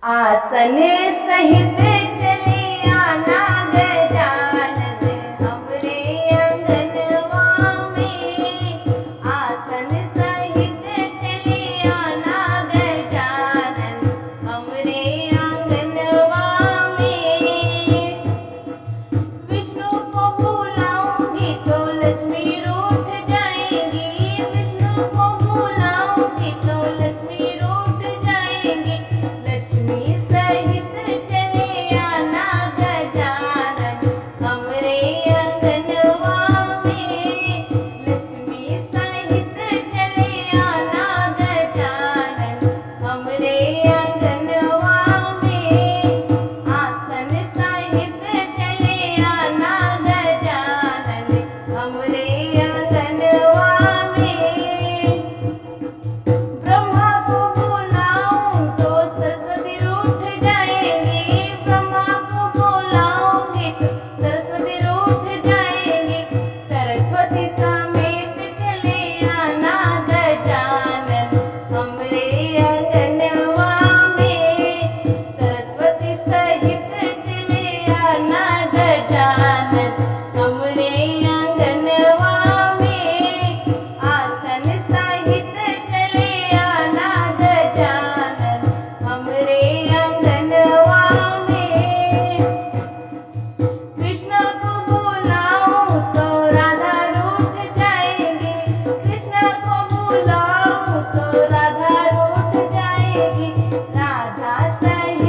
आसन सहित चले आना गजानन हमरे अंगनवा में। आसन सहित चले आना गजानन हमरे अंगनवा में। विष्णु को बुलाऊंगी तो लक्ष्मी रूठ जाएंगी। विष्णु को बुलाऊंगी तो लक्ष्मी रूठ जाएंगी। लक्ष्मी सहित चले आना गजानन हमरे अंगनवा में। लक्ष्मी सहित चले आना गजानन हमरे अंगनवा में। आसन सहित चले आना गजानन हमरे अंगनवा में। ब्रह्मा को बुलाऊं तो सरस्वती रूठ जाएंगी। ब्रह्मा को बुलाऊंगी तो सरस्वती रूठ जाएंगी। सरस्वती समेत चले आना गजानन हमरे अंगनवा में। सरस्वती सहित चले आना गजानन हमरे अंगनवा में। आसन सहित चले आना गजानन हमरे अंगनवा में। कृष्ण को बुलाऊं तो राधा रूठ जाएंगी। कृष्ण को बुलाऊं तो राधा रूठ जाएगी। राधा सहित